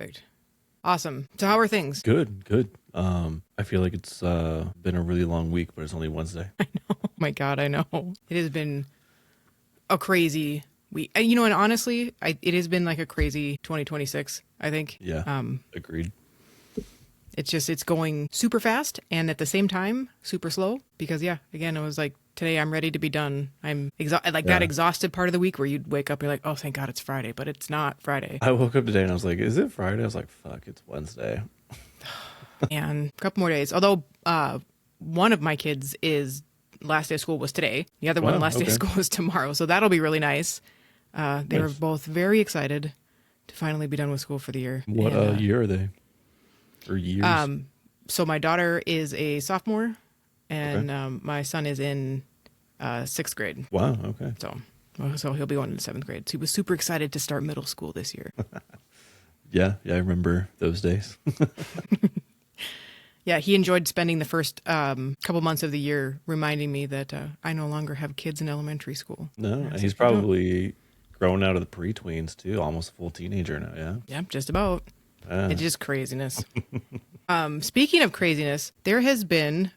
Perfect. Awesome. So how are things? Good. I feel like it's been a really long week, but it's only Wednesday. I know. Oh my God, I know. It has been a crazy week. And honestly, it has been like a crazy 2026, I think. Yeah. Agreed. It's going super fast and at the same time, super slow because again, it was like, today I'm ready to be done. I'm that exhausted part of the week where you'd wake up, you're like, oh, thank God it's Friday, but it's not Friday. I woke up today and I was like, is it Friday? I was like, fuck, it's Wednesday. And a couple more days. Although one of my kids is last day of school was today. The other one last day of school is tomorrow. So that'll be really nice. They were both very excited to finally be done with school for the year. What year are they? Or years? So my daughter is a sophomore and my son is in 6th grade. Wow, okay. So he'll be going into 7th grade. So he was super excited to start middle school this year. Yeah, I remember those days. Yeah, he enjoyed spending the first couple months of the year reminding me that I no longer have kids in elementary school. No, and he's probably grown out of the pre-tweens too, almost a full teenager now, yeah? Yeah, just about. It's just craziness. Speaking of craziness, there has been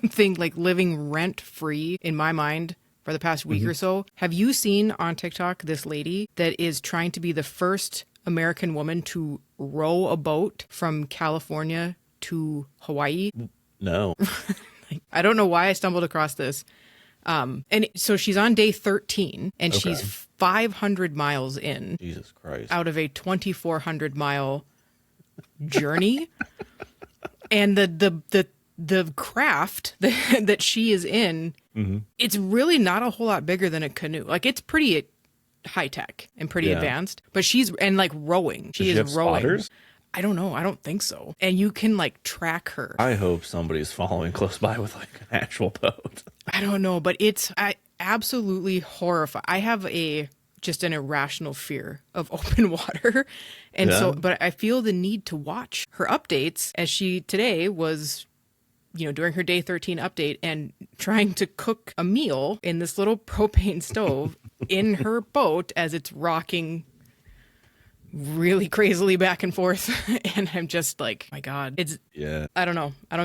thing like living rent-free in my mind for the past week or so. Have you seen on TikTok this lady that is trying to be the first American woman to row a boat from California to Hawaii? No. I don't know why I stumbled across this. And so she's on day 13 and she's 500 miles in. Jesus Christ. Out of a 2,400 mile journey. And the craft that she is in, it's really not a whole lot bigger than a canoe. Like it's pretty high tech and pretty advanced, but she's rowing. She is rowing. Spotters? I don't know. I don't think so. And you can like track her. I hope somebody's following close by with like an actual boat. I don't know, but it's absolutely horrifying. I have just an irrational fear of open water. And but I feel the need to watch her updates as she today was, during her day 13 update and trying to cook a meal in this little propane stove in her boat as it's rocking really crazily back and forth. And I'm just like, my God, I don't know. I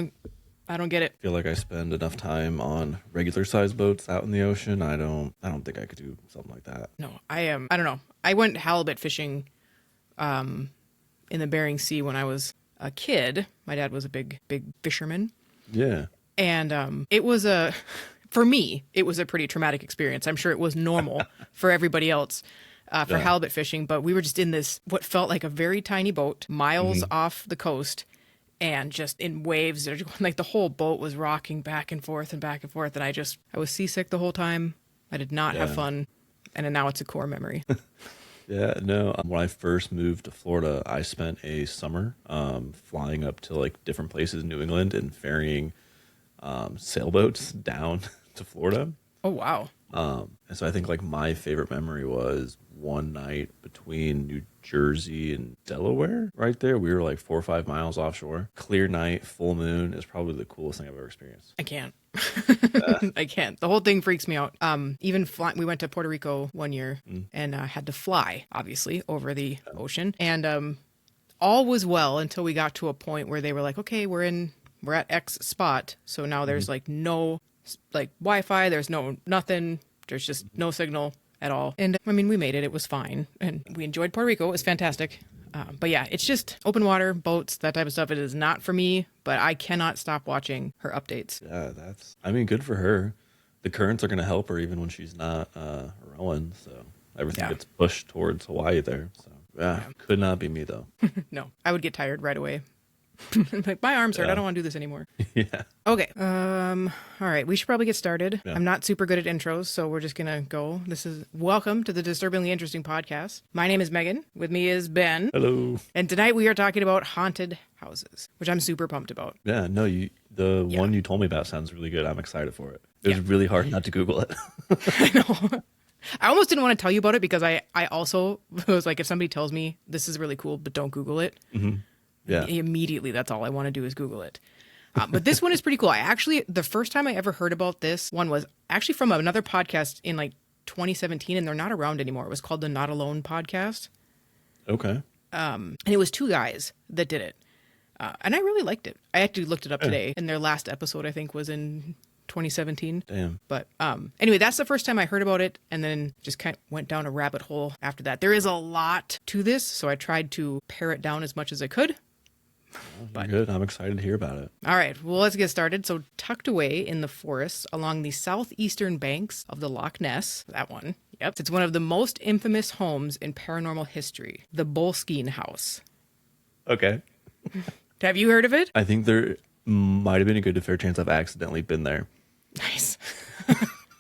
don't get it. I feel like I spend enough time on regular sized boats out in the ocean. I don't think I could do something like that. No, I don't know. I went halibut fishing in the Bering Sea when I was a kid. My dad was a big fisherman. Yeah. And it was for me, it was a pretty traumatic experience. I'm sure it was normal for everybody else for halibut fishing, but we were just in this, what felt like a very tiny boat, miles off the coast, and just in waves. Like the whole boat was rocking back and forth. And I was seasick the whole time. I did not have fun. And now it's a core memory. Yeah, no. When I first moved to Florida, I spent a summer flying up to like different places in New England and ferrying sailboats down to Florida. Oh, wow. And so I think like my favorite memory was one night between New Jersey and Delaware right there. We were like 4 or 5 miles offshore. Clear night, full moon is probably the coolest thing I've ever experienced. I can't. I can't. The whole thing freaks me out. Even we went to Puerto Rico one year and had to fly, obviously, over the ocean. And all was well until we got to a point where they were like, okay, we're at X spot. So now there's like no like Wi-Fi. There's nothing. There's just no signal at all. And I mean, we made it. It was fine. And we enjoyed Puerto Rico. It was fantastic. But yeah, it's just open water, boats, that type of stuff. It is not for me, but I cannot stop watching her updates. Yeah, good for her. The currents are going to help her even when she's not rowing. So everything gets pushed towards Hawaii there. So yeah, could not be me though. No, I would get tired right away. Like, my arms hurt. I don't want to do this anymore. Yeah. Okay. All right. We should probably get started. Yeah. I'm not super good at intros, so we're just gonna go. Welcome to the Disturbingly Interesting Podcast. My name is Megan. With me is Ben. Hello. And tonight we are talking about haunted houses, which I'm super pumped about. Yeah. No, the one you told me about sounds really good. I'm excited for it. It was really hard not to Google it. I know. I almost didn't want to tell you about it because I also was like, if somebody tells me this is really cool, but don't Google it. Mm-hmm. Yeah. Immediately, that's all I want to do is Google it. But this one is pretty cool. The first time I ever heard about this one was actually from another podcast in like 2017, and they're not around anymore. It was called the Not Alone podcast. Okay. And it was two guys that did it. And I really liked it. I actually looked it up today, and their last episode, I think, was in 2017. Damn. But anyway, that's the first time I heard about it, and then just kind of went down a rabbit hole after that. There is a lot to this, so I tried to pare it down as much as I could. But good. I'm excited to hear about it. All right, well, let's get started. So tucked away in the forests along the southeastern banks of the Loch Ness, that one, yep, it's one of the most infamous homes in paranormal history, the Boleskine House. Okay. Have you heard of it? I think there might have been a good fair chance I've accidentally been there. Nice.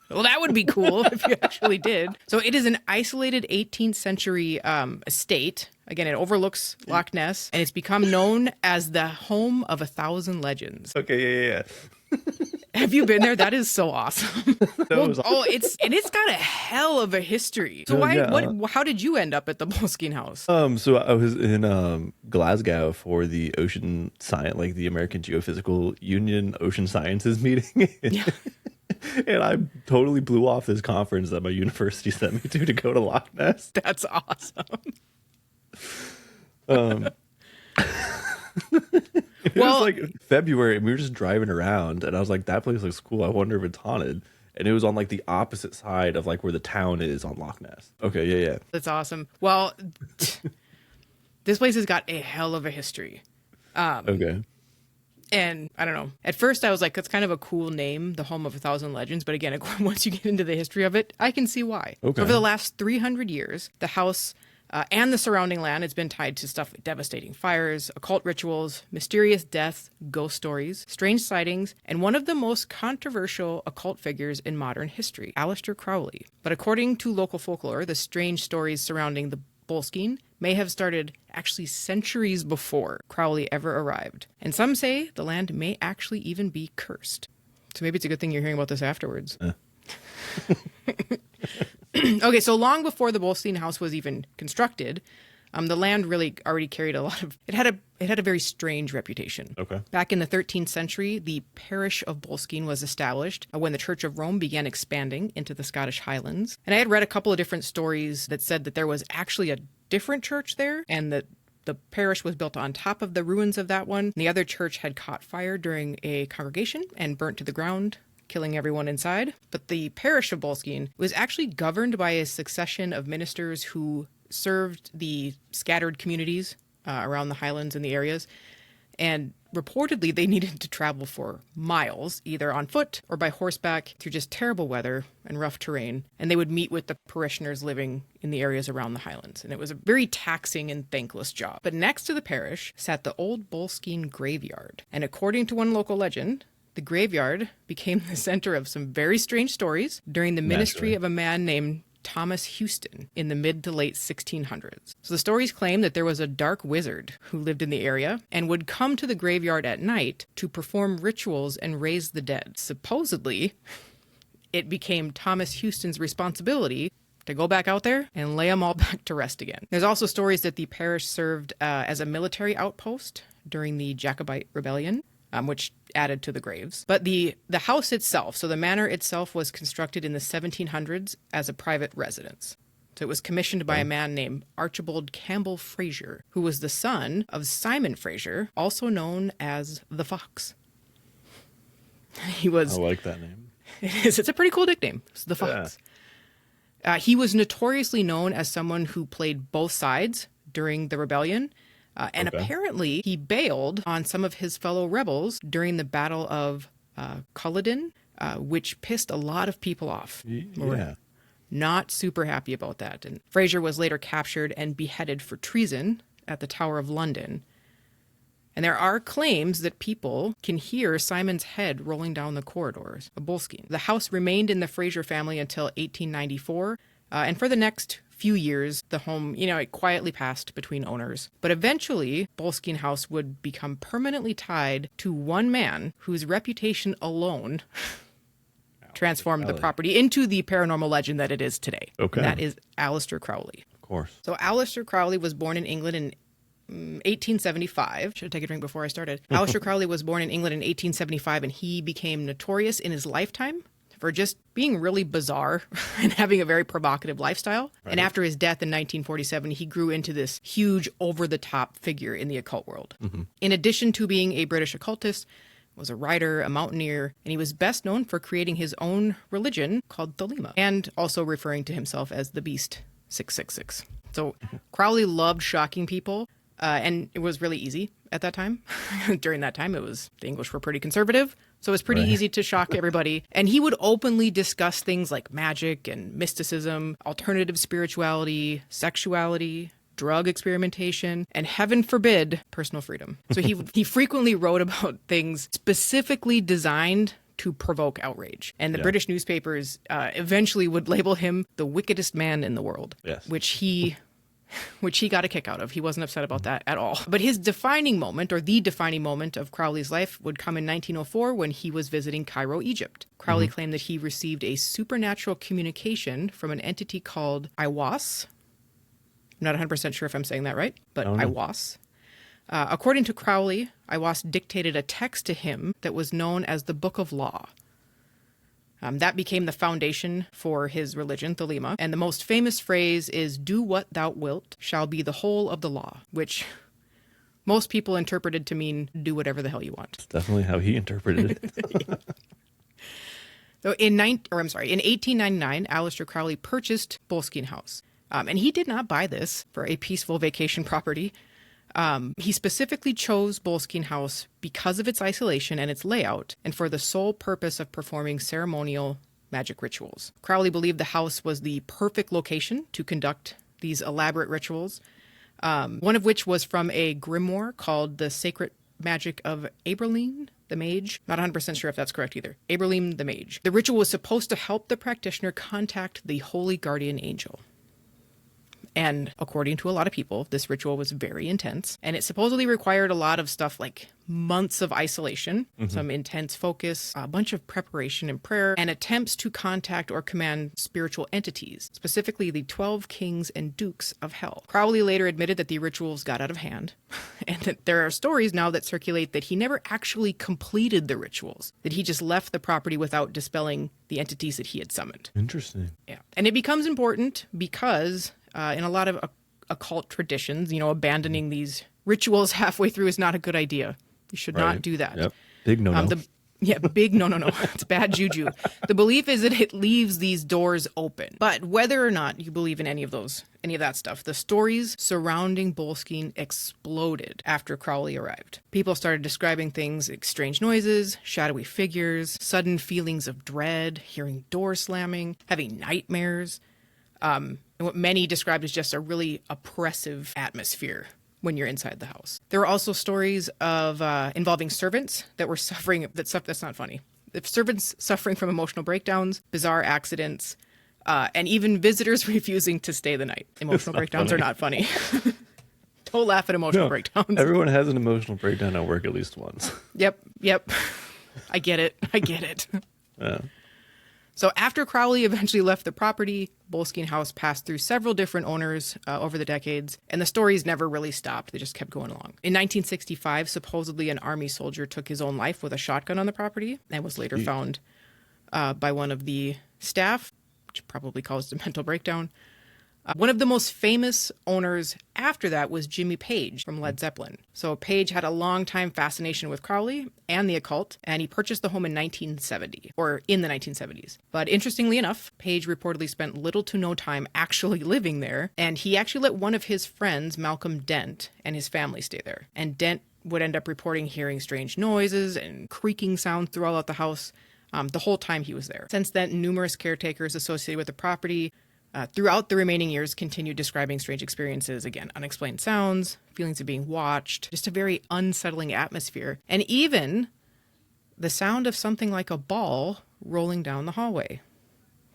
Well, that would be cool if you actually did. So it is an isolated 18th century estate. Again, it overlooks Loch Ness, and it's become known as the home of 1,000 legends. Okay, yeah. Have you been there? That is so awesome. It's got a hell of a history. So how did you end up at the Boleskine House? So I was in Glasgow for the ocean science, like the American Geophysical Union Ocean Sciences meeting. Yeah. And I totally blew off this conference that my university sent me to go to Loch Ness. That's awesome. It was like February, and we were just driving around, and I was like, that place looks cool. I wonder if it's haunted. And it was on like the opposite side of like where the town is on Loch Ness. Okay, yeah. That's awesome. Well, this place has got a hell of a history. Okay. And I don't know. At first, I was like, that's kind of a cool name, the home of 1,000 legends. But again, once you get into the history of it, I can see why. Okay. So over the last 300 years, the house and the surrounding land has been tied to stuff like devastating fires, occult rituals, mysterious deaths, ghost stories, strange sightings, and one of the most controversial occult figures in modern history, Aleister Crowley. But according to local folklore, the strange stories surrounding the Boleskine may have started actually centuries before Crowley ever arrived. And some say the land may actually even be cursed. So maybe it's a good thing you're hearing about this afterwards. Okay, so long before the Boleskine House was even constructed, the land really already carried a lot of... It had a very strange reputation. Okay. Back in the 13th century, the parish of Boleskine was established when the Church of Rome began expanding into the Scottish Highlands. And I had read a couple of different stories that said that there was actually a different church there, and that the parish was built on top of the ruins of that one. The other church had caught fire during a congregation and burnt to the ground, killing everyone inside. But the parish of Boleskine was actually governed by a succession of ministers who served the scattered communities around the Highlands and the areas. And reportedly, they needed to travel for miles, either on foot or by horseback, through just terrible weather and rough terrain. And they would meet with the parishioners living in the areas around the Highlands. And it was a very taxing and thankless job. But next to the parish sat the old Boleskine graveyard. And according to one local legend, the graveyard became the center of some very strange stories during the ministry of a man named Thomas Houston in the mid to late 1600s. So the stories claim that there was a dark wizard who lived in the area and would come to the graveyard at night to perform rituals and raise the dead. Supposedly, it became Thomas Houston's responsibility to go back out there and lay them all back to rest again. There's also stories that the parish served as a military outpost during the Jacobite Rebellion, which added to the graves. But the house itself, so the manor itself, was constructed in the 1700s as a private residence. So it was commissioned by a man named Archibald Campbell Fraser, who was the son of Simon Fraser, also known as the Fox. I like that name. It's a pretty cool nickname. It's the Fox. Yeah. He was notoriously known as someone who played both sides during the rebellion. And apparently he bailed on some of his fellow rebels during the Battle of Culloden, which pissed a lot of people off. Yeah. Not super happy about that. And Fraser was later captured and beheaded for treason at the Tower of London. And there are claims that people can hear Simon's head rolling down the corridors of Boleskine. The house remained in the Fraser family until 1894. And for the next few years, the home, it quietly passed between owners. But eventually, Boleskine House would become permanently tied to one man whose reputation alone transformed the property into the paranormal legend that it is today. Okay. And that is Aleister Crowley. Of course. So Aleister Crowley was born in England in 1875. Should I take a drink before I started? Aleister Crowley was born in England in 1875, and he became notorious in his lifetime for just being really bizarre and having a very provocative lifestyle. Right. And after his death in 1947, he grew into this huge over-the-top figure in the occult world. Mm-hmm. In addition to being a British occultist, was a writer, a mountaineer, and he was best known for creating his own religion called Thelema, and also referring to himself as the Beast 666. So Crowley loved shocking people, and it was really easy at that time. During that time, the English were pretty conservative, so it was pretty easy to shock everybody. And he would openly discuss things like magic and mysticism, alternative spirituality, sexuality, drug experimentation, and heaven forbid, personal freedom. So he frequently wrote about things specifically designed to provoke outrage. And the British newspapers eventually would label him the wickedest man in the world, which he got a kick out of. He wasn't upset about that at all. But his defining moment, or the defining moment of Crowley's life, would come in 1904 when he was visiting Cairo, Egypt. Crowley claimed that he received a supernatural communication from an entity called Iwas. I'm not 100% sure if I'm saying that right, but Iwas. According to Crowley, Iwas dictated a text to him that was known as the Book of Law. That became the foundation for his religion, Thelema. And the most famous phrase is, "Do what thou wilt shall be the whole of the law," which most people interpreted to mean do whatever the hell you want. That's definitely how he interpreted it. So in 1899, Aleister Crowley purchased Boleskine House. And he did not buy this for a peaceful vacation property. He specifically chose Boleskine House because of its isolation and its layout, and for the sole purpose of performing ceremonial magic rituals. Crowley believed the house was the perfect location to conduct these elaborate rituals, one of which was from a grimoire called The Sacred Magic of Aberline the Mage. Not 100% sure if that's correct either. Aberline the Mage. The ritual was supposed to help the practitioner contact the holy guardian angel. And according to a lot of people, this ritual was very intense. And it supposedly required a lot of stuff like months of isolation, some intense focus, a bunch of preparation and prayer, and attempts to contact or command spiritual entities, specifically the 12 kings and dukes of hell. Crowley later admitted that the rituals got out of hand, and that there are stories now that circulate that he never actually completed the rituals, that he just left the property without dispelling the entities that he had summoned. Interesting. Yeah. And it becomes important because in a lot of occult traditions, abandoning these rituals halfway through is not a good idea. You should not do that. Yep. Big no-no. Big no. It's bad juju. The belief is that it leaves these doors open. But whether or not you believe in any of that stuff, the stories surrounding Boleskine exploded after Crowley arrived. People started describing things like strange noises, shadowy figures, sudden feelings of dread, hearing doors slamming, having nightmares. And what many described as just a really oppressive atmosphere when you're inside the house. There were also stories of involving servants that were suffering. That's not funny. If servants suffering from emotional breakdowns, bizarre accidents, and even visitors refusing to stay the night. Emotional breakdowns are not funny. Don't laugh at emotional breakdowns. Everyone has an emotional breakdown at work at least once. Yep. I get it. Yeah. So after Crowley eventually left the property, Boleskine House passed through several different owners over the decades, and the stories never really stopped. They just kept going along. In 1965, supposedly an army soldier took his own life with a shotgun on the property and was later found by one of the staff, which probably caused a mental breakdown. One of the most famous owners after that was Jimmy Page from Led Zeppelin. So Page had a long-time fascination with Crowley and the occult, and he purchased the home in 1970, or in the 1970s. But interestingly enough, Page reportedly spent little to no time actually living there, and he actually let one of his friends, Malcolm Dent, and his family stay there. And Dent would end up reporting hearing strange noises and creaking sounds throughout the house the whole time he was there. Since then, numerous caretakers associated with the property throughout the remaining years continued describing strange experiences, again, unexplained sounds, feelings of being watched, just a very unsettling atmosphere, and even the sound of something like a ball rolling down the hallway.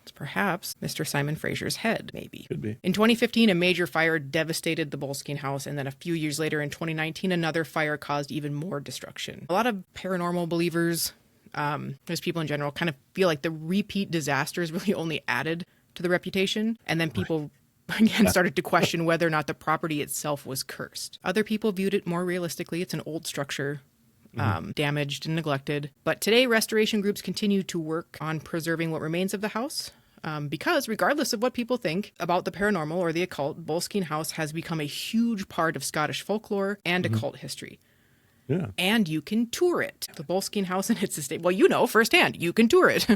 It's perhaps Mr. Simon Fraser's head, maybe. Could be. In 2015, a major fire devastated the Boleskine House, and then a few years later, in 2019, another fire caused even more destruction. A lot of paranormal believers, there's people in general, kind of feel like the repeat disasters really only added to the reputation, and then people again started to question whether or not the property itself was cursed. Other people viewed it more realistically. It's an old structure. damaged and neglected. But today, restoration groups continue to work on preserving what remains of the house. Because regardless of what people think about the paranormal or the occult, Boleskine House has become a huge part of Scottish folklore and occult history. Yeah. And you can tour it. The Boleskine House and its estate, well, you know firsthand, you can tour it.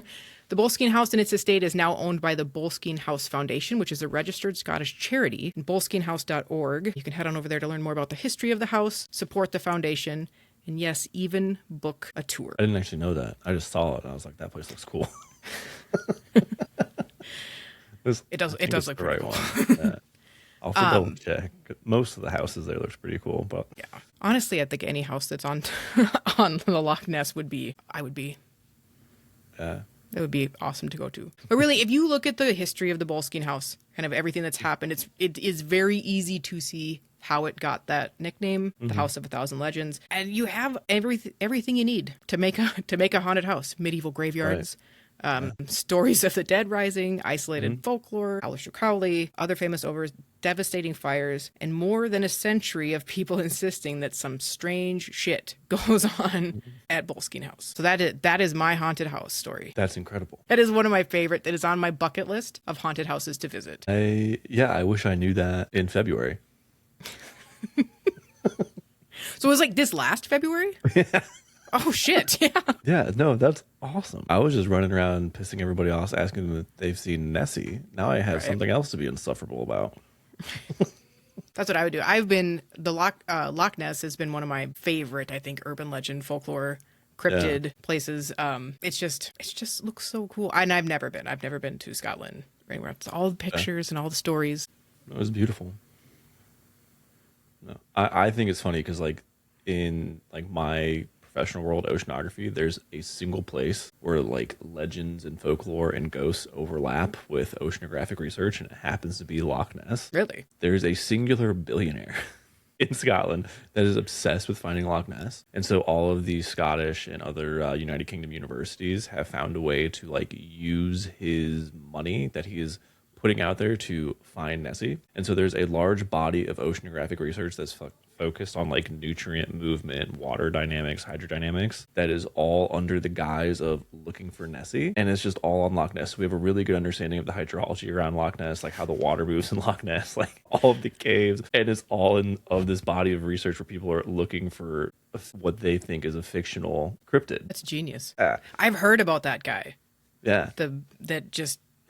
The Boleskine House and its estate is now owned by the Boleskine House Foundation, which is a registered Scottish charity. boleskinehouse.org. You can head on over there to learn more about the history of the house, support the foundation, and yes, even book a tour. I didn't actually know that. I just saw it and I was like, that place looks cool. It does look pretty cool. Yeah. I'll double check. Most of the houses there looks pretty cool, but yeah, honestly, I think any house that's on on the Loch Ness would be. It would be awesome to go to. But really, if you look at the history of the Boleskine House, kind of everything that's happened, it is very easy to see how it got that nickname, the House of a Thousand Legends, and you have everything you need to make a haunted house: medieval graveyards. Right. Stories of the dead rising, isolated folklore, Aleister Crowley, other famous overs, devastating fires, and more than a century of people insisting that some strange shit goes on at Boleskine House. So that is my haunted house story. That's incredible. That is one of my favorite. That is on my bucket list of haunted houses to visit. I wish I knew that in February. So it was like this last February? Yeah. Oh, shit. Yeah. Yeah, no, that's awesome. I was just running around pissing everybody off, asking them if they've seen Nessie. Now I have something else to be insufferable about. That's what I would do. I've been, the Loch Ness has been one of my favorite, I think, urban legend, folklore, cryptid places. It just looks so cool. And I've never been to Scotland or anywhere. It's all the pictures and all the stories. It was beautiful. No, I think it's funny because like in like my professional world oceanography, there's a single place where like legends and folklore and ghosts overlap with oceanographic research, and it happens to be Loch Ness. Really? There's a singular billionaire in Scotland that is obsessed with finding Loch Ness, and so all of these Scottish and other United Kingdom universities have found a way to like use his money that he is putting out there to find Nessie. And so there's a large body of oceanographic research that's focused on like nutrient movement, water dynamics, hydrodynamics, that is all under the guise of looking for Nessie. And it's just all on Loch Ness. We have a really good understanding of the hydrology around Loch Ness, like how the water moves in Loch Ness, like all of the caves. And it's all of this body of research where people are looking for what they think is a fictional cryptid. That's genius. I've heard about that guy. Yeah.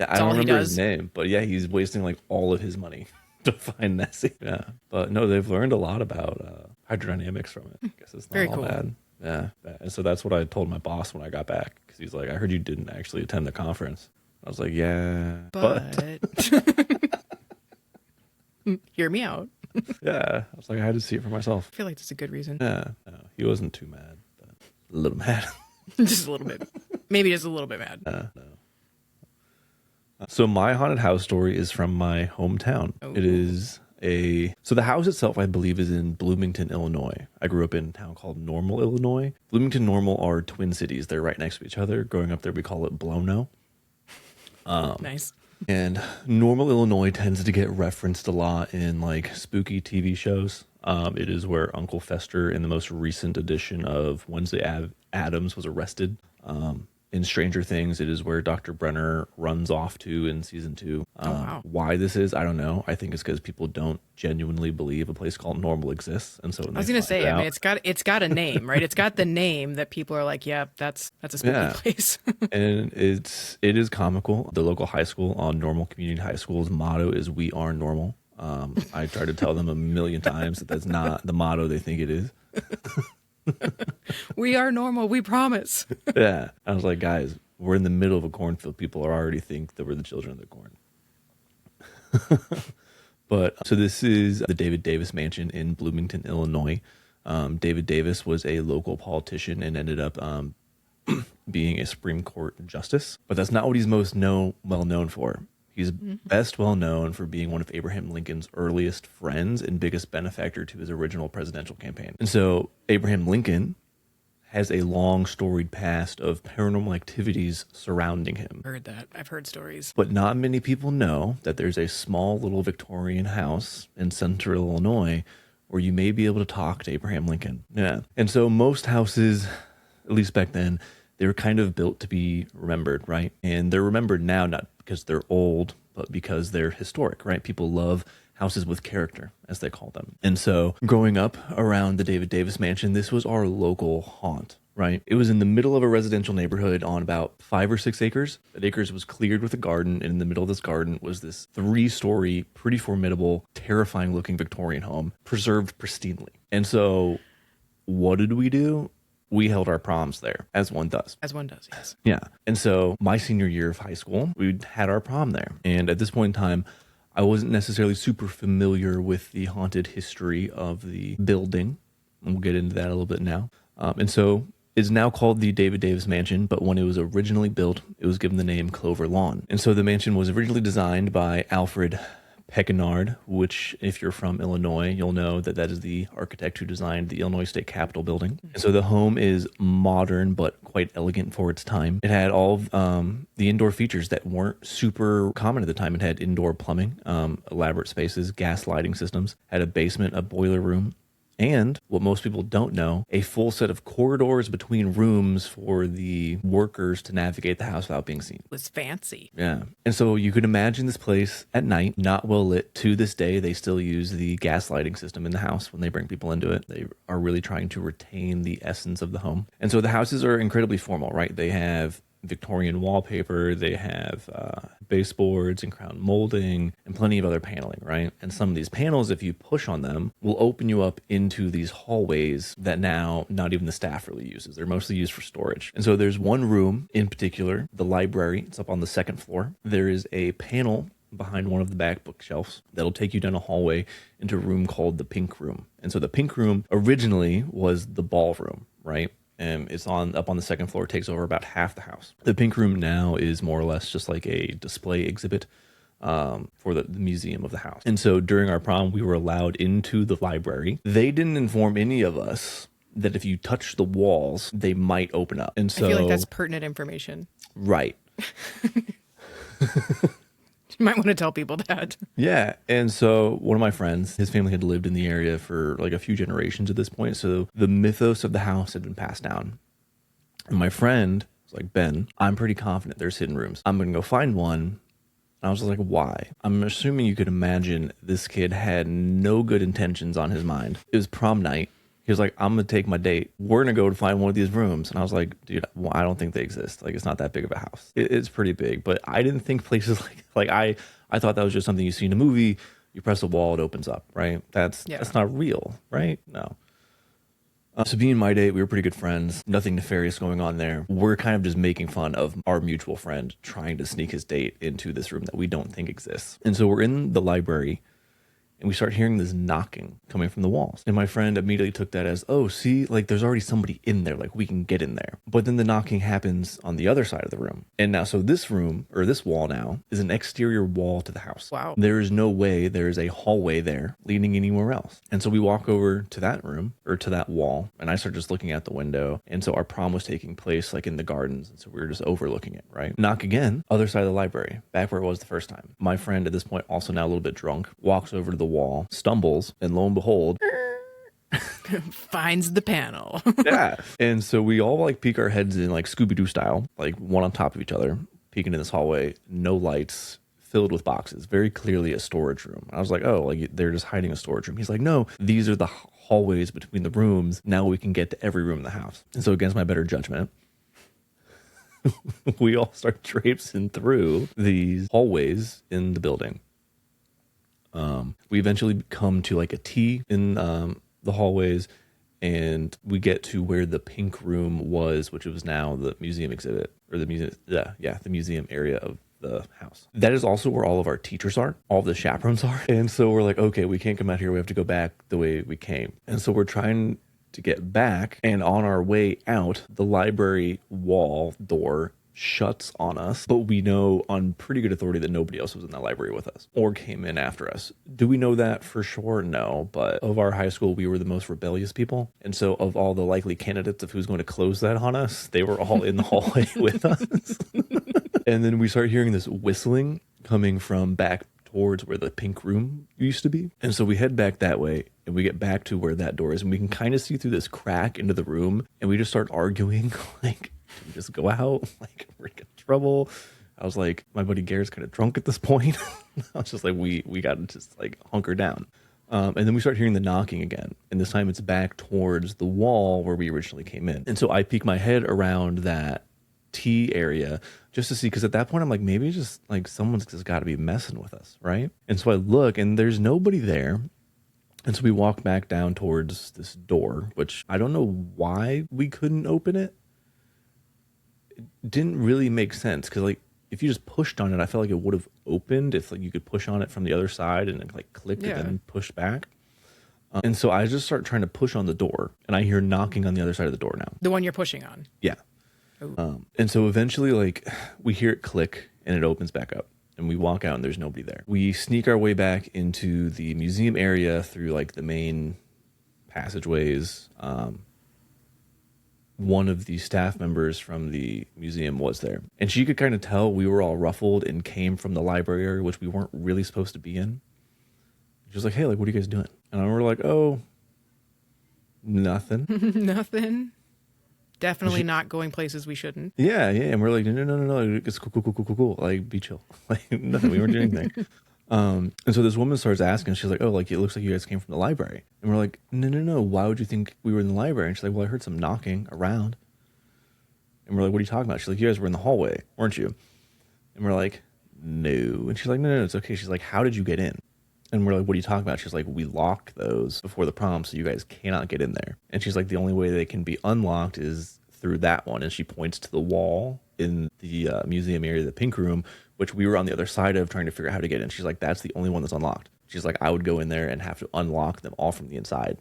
I don't remember his name, but yeah, he's wasting like all of his money to find Nessie. Yeah, but no, they've learned a lot about hydrodynamics from it. I guess it's not very all cool. bad. Yeah, and so that's what I told my boss when I got back, because he's like, I heard you didn't actually attend the conference. I was like, yeah, but hear me out. Yeah, I was like, I had to see it for myself. I feel like that's a good reason. Yeah, no, he wasn't too mad, but a little mad. Just a little bit. Maybe just a little bit mad. No. So my haunted house story is from my hometown. Oh. It is so the house itself, I believe, is in Bloomington, Illinois. I grew up in a town called Normal, Illinois. Bloomington, Normal are twin cities. They're right next to each other. Growing up there, we call it Blono. Nice. And Normal, Illinois tends to get referenced a lot in like spooky TV shows. It is where Uncle Fester, in the most recent edition of Wednesday Addams, was arrested. In Stranger Things, it is where Dr. Brenner runs off to in season 2. Wow. Why this is, I don't know. I think it's because people don't genuinely believe a place called Normal exists, and so I was gonna say, I mean, it's got a name, right? It's got the name that people are like, yeah, that's a spooky place. And it is comical. The local high school, on Normal Community High School's motto is "We are normal." I tried to tell them a million times that that's not the motto they think it is. We are normal, we promise. Yeah. I was like, guys, we're in the middle of a cornfield. People already think that we're the children of the corn. But so this is the David Davis Mansion in Bloomington, Illinois. David Davis was a local politician and ended up being a Supreme Court justice. But that's not what he's most well known for. He's best well known for being one of Abraham Lincoln's earliest friends and biggest benefactor to his original presidential campaign. And so Abraham Lincoln has a long storied past of paranormal activities surrounding him. Heard that. I've heard stories. But not many people know that there's a small little Victorian house in central Illinois or you may be able to talk to Abraham Lincoln. Yeah. And so most houses, at least back then, they were kind of built to be remembered, right? And they're remembered now, not because they're old, but because they're historic, right? People love houses with character, as they call them. And so growing up around the David Davis mansion, this was our local haunt, right? It was in the middle of a residential neighborhood on about 5 or 6 acres. That acres was cleared with a garden, and in the middle of this garden was this 3-story, pretty formidable, terrifying looking Victorian home, preserved pristinely. And so what did we do? We held our proms there, as one does. As one does, yes. Yeah. And so my senior year of high school, we had our prom there. And at this point in time, I wasn't necessarily super familiar with the haunted history of the building. And we'll get into that a little bit now. And so it's now called the David Davis Mansion, but when it was originally built, it was given the name Clover Lawn. And so the mansion was originally designed by Alfred Pecknard, which if you're from Illinois, you'll know that that is the architect who designed the Illinois State Capitol building. And so the home is modern, but quite elegant for its time. It had all of the indoor features that weren't super common at the time. It had indoor plumbing, elaborate spaces, gas lighting systems, had a basement, a boiler room, and what most people don't know, a full set of corridors between rooms for the workers to navigate the house without being seen. It was fancy. Yeah. And so you could imagine this place at night, not well lit. To this day, they still use the gas lighting system in the house when they bring people into it. They are really trying to retain the essence of the home. And so the houses are incredibly formal, right? They have Victorian wallpaper, they have baseboards and crown molding and plenty of other paneling, right? And some of these panels, if you push on them, will open you up into these hallways that now not even the staff really uses. They're mostly used for storage. And so there's one room in particular, the library. It's up on the 2nd floor. There is a panel behind one of the back bookshelves that'll take you down a hallway into a room called the Pink Room. And so the Pink Room originally was the ballroom, right? And it's up on the 2nd floor. It takes over about half the house. The Pink Room now is more or less just like a display exhibit for the museum of the house. And so during our prom, we were allowed into the library. They didn't inform any of us that if you touch the walls, they might open up. And so I feel like that's pertinent information. Right. You might want to tell people that. Yeah. And so one of my friends, his family had lived in the area for like a few generations at this point. So the mythos of the house had been passed down. And my friend was like, Ben, I'm pretty confident there's hidden rooms. I'm going to go find one. And I was like, why? I'm assuming you could imagine this kid had no good intentions on his mind. It was prom night. He was like, I'm going to take my date. We're going to go to find one of these rooms. And I was like, dude, well, I don't think they exist. Like, it's not that big of a house. It's pretty big. But I didn't think places like I thought that was just something you see in a movie. You press a wall, it opens up, right? That's not real, right? No. So being my date, we were pretty good friends. Nothing nefarious going on there. We're kind of just making fun of our mutual friend trying to sneak his date into this room that we don't think exists. And so we're in the library. And we start hearing this knocking coming from the walls. And my friend immediately took that as, oh, see, like there's already somebody in there, like we can get in there. But then the knocking happens on the other side of the room. And now, so this room, or this wall now, is an exterior wall to the house. Wow. There is no way there is a hallway there leading anywhere else. And so we walk over to that room, or to that wall, and I start just looking out the window. And so our prom was taking place like in the gardens. And so we were just overlooking it, right? Knock again, other side of the library, back where it was the first time. My friend at this point, also now a little bit drunk, walks over to the wall, stumbles, and lo and behold, finds the panel. yeah. And so we all like peek our heads in like Scooby-Doo style, like one on top of each other, peeking in this hallway, no lights, filled with boxes, very clearly a storage room. I was like, oh, like they're just hiding a storage room. He's like, no, these are the hallways between the rooms. Now we can get to every room in the house. And so against my better judgment, we all start traipsing through these hallways in the building. We eventually come to like a T in the hallways, and we get to where the Pink Room was, which was now the museum exhibit, or the museum, the museum area of the house. That is also where all of our teachers are, all of the chaperones are. And so we're like, okay, we can't come out here. We have to go back the way we came. And so we're trying to get back, and on our way out, the library wall door shuts on us, but we know on pretty good authority that nobody else was in that library with us or came in after us. Do we know that for sure? No, but of our high school, we were the most rebellious people. And so of all the likely candidates of who's going to close that on us, they were all in the hallway with us. And then we start hearing this whistling coming from back towards where the Pink Room used to be. And so we head back that way, and we get back to where that door is, and we can kind of see through this crack into the room, and we just start arguing like, can we just go out? Like, we're in trouble. I was like, my buddy Garrett's kind of drunk at this point. I was just like, we got to just like hunker down. And then we start hearing the knocking again. And this time it's back towards the wall where we originally came in. And so I peek my head around that T area just to see, because at that point I'm like, maybe it's just like someone's just got to be messing with us, right? And so I look and there's nobody there. And so we walk back down towards this door, which I don't know why we couldn't open it. It didn't really make sense because like if you just pushed on it, I felt like it would have opened if like you could push on it from the other side and it like clicked and then push back. And so I just start trying to push on the door, and I hear knocking on the other side of the door now. The one you're pushing on. Yeah. And so eventually like we hear it click and it opens back up, and we walk out and there's nobody there. We sneak our way back into the museum area through like the main passageways. One of the staff members from the museum was there, and she could kind of tell we were all ruffled and came from the library area, which we weren't really supposed to be in. She was like, hey, like, what are you guys doing? And we're like, oh, nothing. Nothing. Definitely not going places we shouldn't. Yeah. And we're like, no. It's cool. Like, be chill. Like, nothing. We weren't doing anything. And so this woman starts asking, she's like, oh, like, it looks like you guys came from the library. And we're like, no. Why would you think we were in the library? And she's like, well, I heard some knocking around. And we're like, what are you talking about? She's like, you guys were in the hallway, weren't you? And we're like, no. And she's like, no, it's okay. She's like, how did you get in? And we're like, what are you talking about? She's like, we locked those before the prom, so you guys cannot get in there. And she's like, the only way they can be unlocked is through that one. And she points to the wall in the museum area, the pink room, which we were on the other side of trying to figure out how to get in. She's like, that's the only one that's unlocked. She's like, I would go in there and have to unlock them all from the inside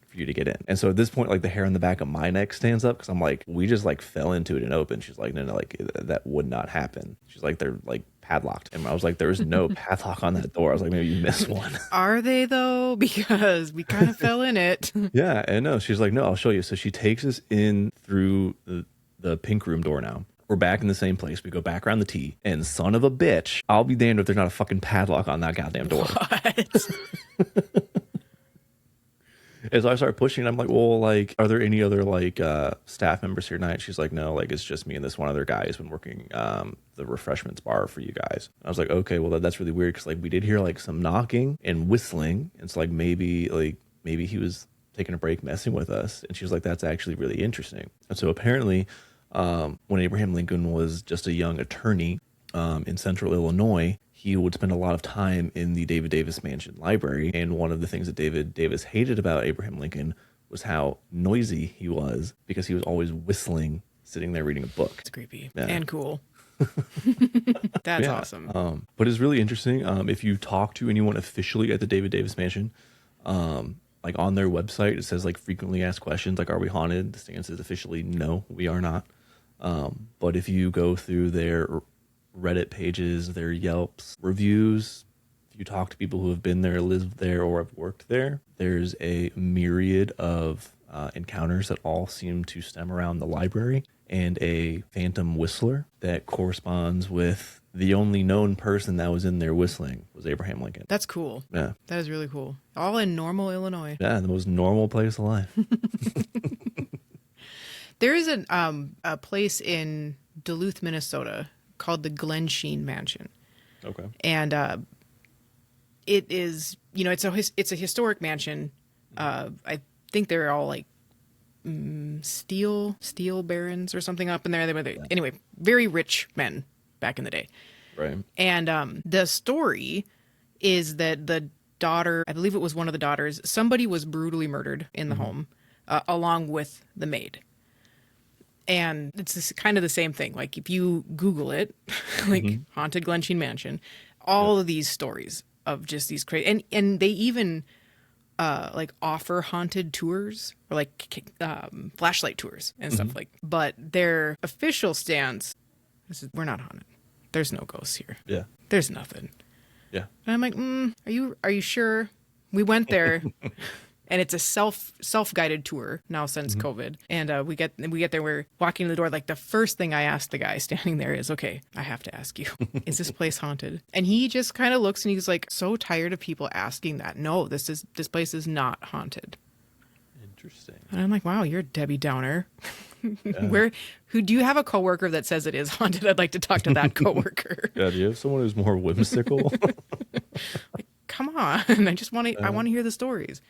for you to get in. And so at this point, like the hair on the back of my neck stands up because I'm like, we just like fell into it and opened. She's like, no, like that would not happen. She's like, they're like padlocked. And I was like, there's no padlock on that door. I was like, maybe you missed one. Are they though? Because we kind of fell in it. Yeah, and no, she's like, no, I'll show you. So she takes us in through the pink room door now. We're back in the same place. We go back around the T, and son of a bitch, I'll be damned if there's not a fucking padlock on that goddamn door. What? As I start pushing, I'm like, well, like, are there any other like staff members here tonight? She's like, no, like it's just me and this one other guy who's been working the refreshments bar for you guys. I was like, okay, well that's really weird because like we did hear like some knocking and whistling, and so like maybe he was taking a break messing with us. And she was like, that's actually really interesting. And so apparently when Abraham Lincoln was just a young attorney in central Illinois, he would spend a lot of time in the David Davis Mansion library. And one of the things that David Davis hated about Abraham Lincoln was how noisy he was, because he was always whistling, sitting there reading a book. It's creepy and cool. That's awesome. But it's really interesting. If you talk to anyone officially at the David Davis Mansion, like on their website, it says like frequently asked questions, like, are we haunted? The stance is officially no, we are not. But if you go through their Reddit pages, their Yelps reviews, if you talk to people who have been there, lived there, or have worked there, there's a myriad of encounters that all seem to stem around the library and a phantom whistler that corresponds with the only known person that was in there whistling was Abraham Lincoln. That's cool. Yeah. That is really cool. All in Normal, Illinois. Yeah, the most normal place alive. There is a place in Duluth, Minnesota called the Glensheen Mansion. Okay. And it is, it's a historic mansion. I think they're all like steel barons or something up in there. Anyway, very rich men back in the day. Right. And the story is that the daughter, I believe it was one of the daughters, somebody was brutally murdered in the home along with the maid. And it's kind of the same thing. Like if you Google it, like Haunted Glensheen Mansion, all of these stories of just these crazy, and they even like offer haunted tours or like flashlight tours and stuff like. But their official stance is, we're not haunted. There's no ghosts here. Yeah. There's nothing. Yeah. And I'm like, are you sure? We went there. And it's a self-guided tour now since COVID. And we get there, we're walking in the door. Like the first thing I ask the guy standing there is, okay, I have to ask you, is this place haunted? And he just kind of looks and he's like, so tired of people asking that. No, this place is not haunted. Interesting. And I'm like, wow, you're a Debbie Downer. Who do you have a coworker that says it is haunted? I'd like to talk to that coworker. Yeah, do you have someone who's more whimsical? Like, come on. I want to hear the stories.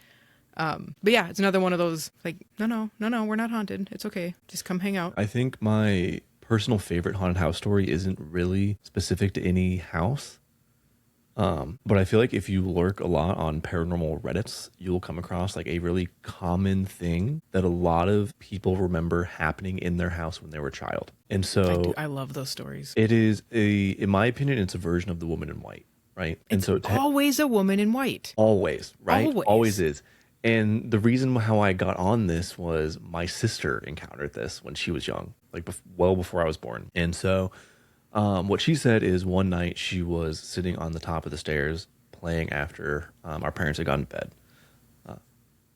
But yeah, it's another one of those like, no, we're not haunted. It's okay. Just come hang out. I think my personal favorite haunted house story isn't really specific to any house. But I feel like if you lurk a lot on paranormal Reddits, you'll come across like a really common thing that a lot of people remember happening in their house when they were a child. And so I love those stories. it is in my opinion, it's a version of the woman in white, right? And so always a woman in white. Always, right? Always is. And the reason how I got on this was my sister encountered this when she was young, like well before I was born. And so what she said is one night she was sitting on the top of the stairs playing after our parents had gone to bed.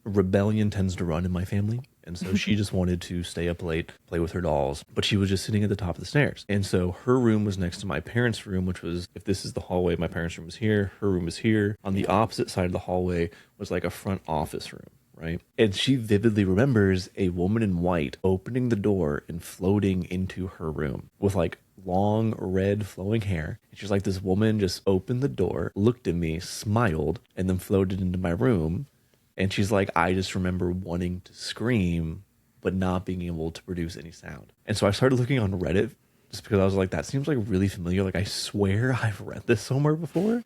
Rebellion tends to run in my family. And so she just wanted to stay up late, play with her dolls, but she was just sitting at the top of the stairs. And so her room was next to my parents' room, which was, if this is the hallway, my parents' room was here, her room was here. On the opposite side of the hallway was like a front office room, right? And she vividly remembers a woman in white opening the door and floating into her room with like long red flowing hair. And she's like, this woman just opened the door, looked at me, smiled, and then floated into my room. And she's like, I just remember wanting to scream, but not being able to produce any sound. And so I started looking on Reddit just because I was like, that seems like really familiar. Like, I swear I've read this somewhere before.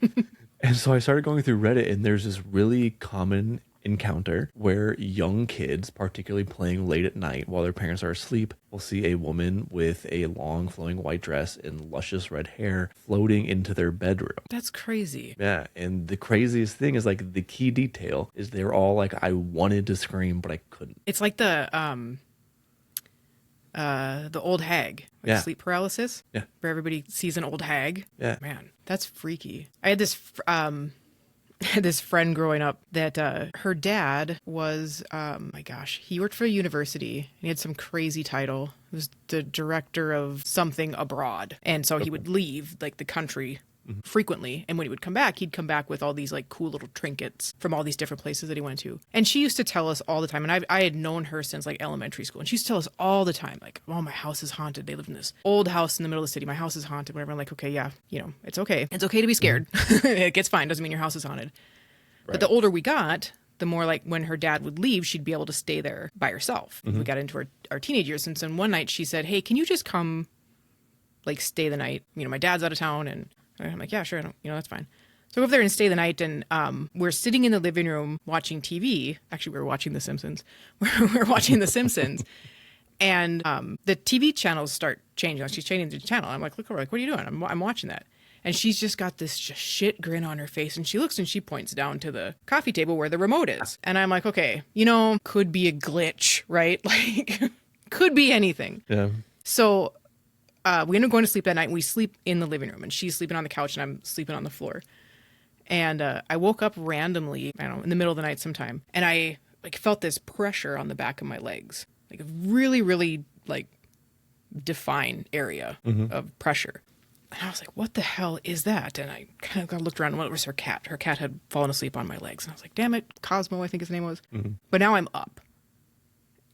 And so I started going through Reddit, and there's this really common encounter where young kids, particularly playing late at night while their parents are asleep, will see a woman with a long flowing white dress and luscious red hair floating into their bedroom. That's crazy. Yeah, and the craziest thing is like the key detail is they're all like, I wanted to scream but I couldn't. It's like the old hag, like sleep paralysis. Yeah, where everybody sees an old hag. Yeah, man, that's freaky. I had this friend growing up that her dad was, my gosh, he worked for a university and he had some crazy title. He was the director of something abroad. And so he would leave like the country frequently. And when he would come back, he'd come back with all these like cool little trinkets from all these different places that he went to. And she used to tell us all the time. And I had known her since like elementary school. And she used to tell us all the time, like, oh, my house is haunted. They live in this old house in the middle of the city. My house is haunted. Whatever. I'm like, okay, yeah, it's okay. It's okay to be scared. It gets fine. Doesn't mean your house is haunted. Right. But the older we got, the more like when her dad would leave, she'd be able to stay there by herself. We got into our teenage years. And so one night she said, hey, can you just come like stay the night? My dad's out of town. And I'm like, yeah, sure. That's fine. So I go over there and stay the night. And we're sitting in the living room watching TV. Actually, we were watching The Simpsons. We're watching The Simpsons. And the TV channels start changing. She's changing the channel. I'm like, look over, like, what are you doing? I'm watching that. And she's just got this just shit grin on her face. And she looks and she points down to the coffee table where the remote is. And I'm like, okay, could be a glitch, right? Like, could be anything. Yeah. So we end up going to sleep that night. And we sleep in the living room. And she's sleeping on the couch and I'm sleeping on the floor. And I woke up randomly, I don't know, in the middle of the night sometime. And I like felt this pressure on the back of my legs. Like a really, really like defined area of pressure. And I was like, what the hell is that? And I kind of looked around and it was her cat. Her cat had fallen asleep on my legs. And I was like, damn it, Cosmo, I think his name was. But now I'm up.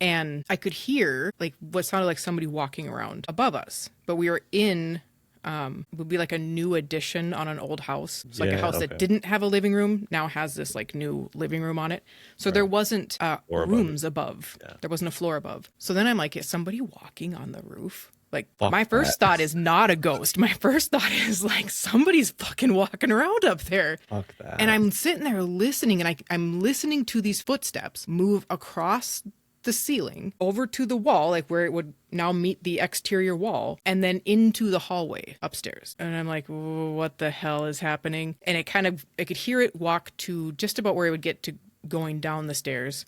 And I could hear like what sounded like somebody walking around above us. But we were in, would be like a new addition on an old house. It's like a house that didn't have a living room, now has this like new living room on it. So there wasn't rooms above. Yeah. There wasn't a floor above. So then I'm like, is somebody walking on the roof? Like, my first thought is not a ghost. My first thought is like, somebody's fucking walking around up there. Fuck that. And I'm sitting there listening, and I'm listening to these footsteps move across the ceiling over to the wall, like where it would now meet the exterior wall, and then into the hallway upstairs. And I'm like, what the hell is happening? And I could hear it walk to just about where it would get to going down the stairs.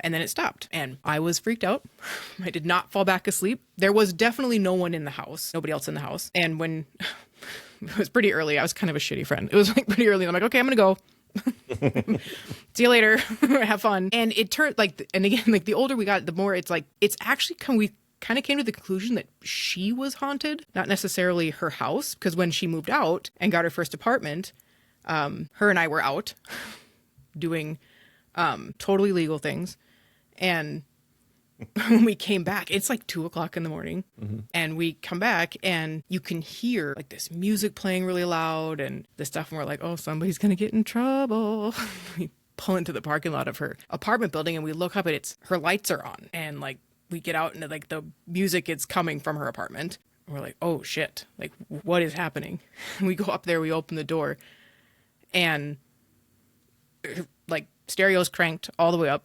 And then it stopped. And I was freaked out. I did not fall back asleep. There was definitely no one in the house, nobody else in the house. And when it was pretty early, I was kind of a shitty friend. It was like pretty early. I'm like, okay, I'm going to go. See you later. Have fun. And it turned like, and again, like the older we got, the more it's like, it's actually we kind of came to the conclusion that she was haunted, not necessarily her house. Because when she moved out and got her first apartment, her and I were out doing totally legal things. And when we came back, it's like 2:00 in the morning, and we come back and you can hear like this music playing really loud and this stuff. And we're like, oh, somebody's going to get in trouble. We pull into the parking lot of her apartment building and we look up and her lights are on. And like, we get out and like the music is coming from her apartment. We're like, oh shit, like what is happening? We go up there, we open the door and like stereo's cranked all the way up.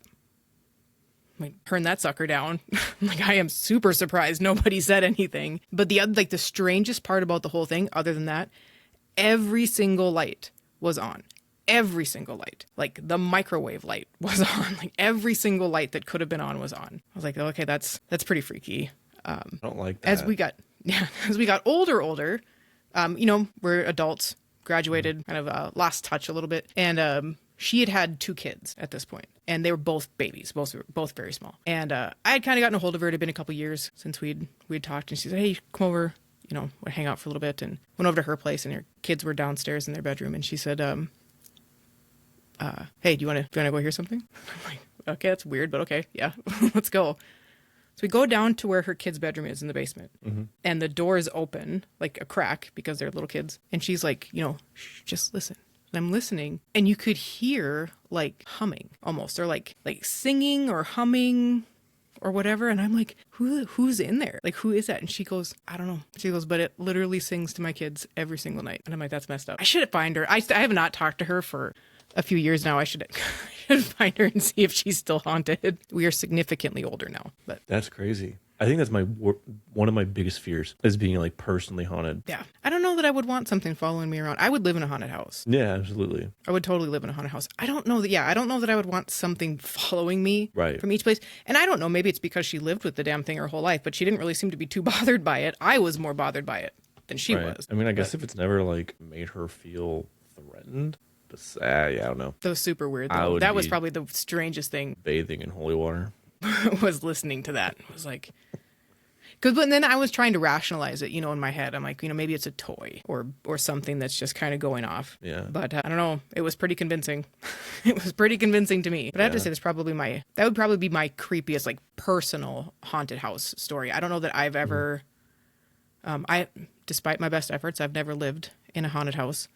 Like, turn that sucker down. Like, I am super surprised nobody said anything. But the strangest part about the whole thing, other than that, every single light was on. Every single light. Like, the microwave light was on. Like, every single light that could have been on was on. I was like, okay, that's pretty freaky. I don't like that. As we got older, we're adults, graduated, kind of lost touch a little bit. And she had 2 kids at this point, and they were both babies, both very small. And I had kind of gotten a hold of her. It had been a couple years since we'd talked, and she said, "Hey, come over, we'll hang out for a little bit." And went over to her place, and her kids were downstairs in their bedroom, and she said, "Hey, do you want to go hear something?" I'm like, "Okay, that's weird, but okay, yeah, let's go." So we go down to where her kid's bedroom is in the basement, and the door is open, like a crack, because they're little kids. And she's like, "Shh, just listen." And I'm listening, and you could hear like humming almost, or like singing or humming or whatever. And I'm like, who's in there? Like, who is that? And she goes, "I don't know." She goes, "But it literally sings to my kids every single night." And I'm like, that's messed up. I should find her. I have not talked to her for a few years now. I should find her and see if she's still haunted. We are significantly older now, but that's crazy. I think that's one of my biggest fears is being like personally haunted. Yeah. I don't know that I would want something following me around. I would live in a haunted house. Yeah, absolutely. I would totally live in a haunted house. I don't know that I would want something following me from each place. And I don't know, maybe it's because she lived with the damn thing her whole life, but she didn't really seem to be too bothered by it. I was more bothered by it than she was. I mean, I guess if it's never like made her feel threatened, but yeah, I don't know. That was super weird though. That was probably the strangest thing. Bathing in holy water. Was listening to that. It was like, because then I was trying to rationalize it, in my head. I'm like, maybe it's a toy or something that's just kind of going off. Yeah. But I don't know. It was pretty convincing. It was pretty convincing to me. But I have to say, that would probably be my creepiest, like, personal haunted house story. I don't know that I've ever, despite my best efforts, I've never lived in a haunted house.